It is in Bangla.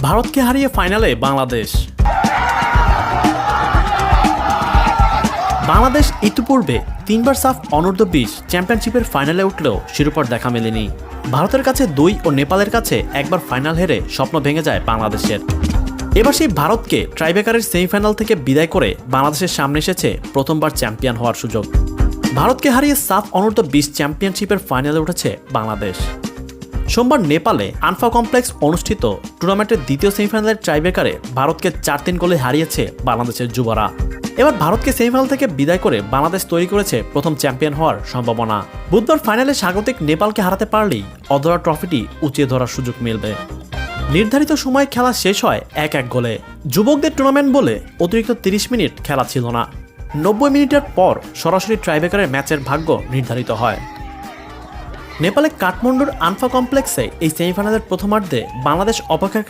ভারতকে হারিয়ে ফাইনালে বাংলাদেশ। বাংলাদেশ ইতিপূর্বে 3বার সাফ অনূর্ধ্ব-20 চ্যাম্পিয়নশিপের ফাইনালে উঠলেও শিরোপার দেখা মেলেনি। ভারতের কাছে 2 ও নেপালের কাছে একবার ফাইনাল হেরে স্বপ্ন ভেঙে যায় বাংলাদেশের। এবার সেই ভারতকে ট্রাইব্রেকারের সেমিফাইনাল থেকে বিদায় করে বাংলাদেশের সামনে এসেছে প্রথমবার চ্যাম্পিয়ন হওয়ার সুযোগ। ভারতকে হারিয়ে সাফ অনূর্ধ্ব-20 চ্যাম্পিয়নশিপের ফাইনালে উঠেছে বাংলাদেশ। সোমবার নেপালে আনফা কমপ্লেক্স অনুষ্ঠিত টুর্নামেন্টের দ্বিতীয় সেমিফাইনালের ট্রাইব্রেকারে ভারতকে 4-3 গোলে হারিয়েছে বাংলাদেশের যুবরা। এবার ভারতকে সেমিফাইনাল থেকে বিদায় করে বাংলাদেশ তৈরি করেছে প্রথম চ্যাম্পিয়ন হওয়ার সম্ভাবনা। বুধবার ফাইনালে স্বাগতিক নেপালকে হারাতে পারলেই অধরা ট্রফিটি উঁচিয়ে ধরার সুযোগ মিলবে। নির্ধারিত সময়ে খেলা শেষ হয় 1-1 গোলে। যুবকদের টুর্নামেন্ট বলে অতিরিক্ত 30 মিনিট খেলা ছিল না। 90 মিনিটের পর সরাসরি ট্রাইব্রেকারের ম্যাচের ভাগ্য নির্ধারিত হয়। নেপালে কাঠমান্ডুর আনফা কমপ্লেক্সে এই সেমিফাইনালের প্রথমার্ধে বাংলাদেশ অপেক্ষা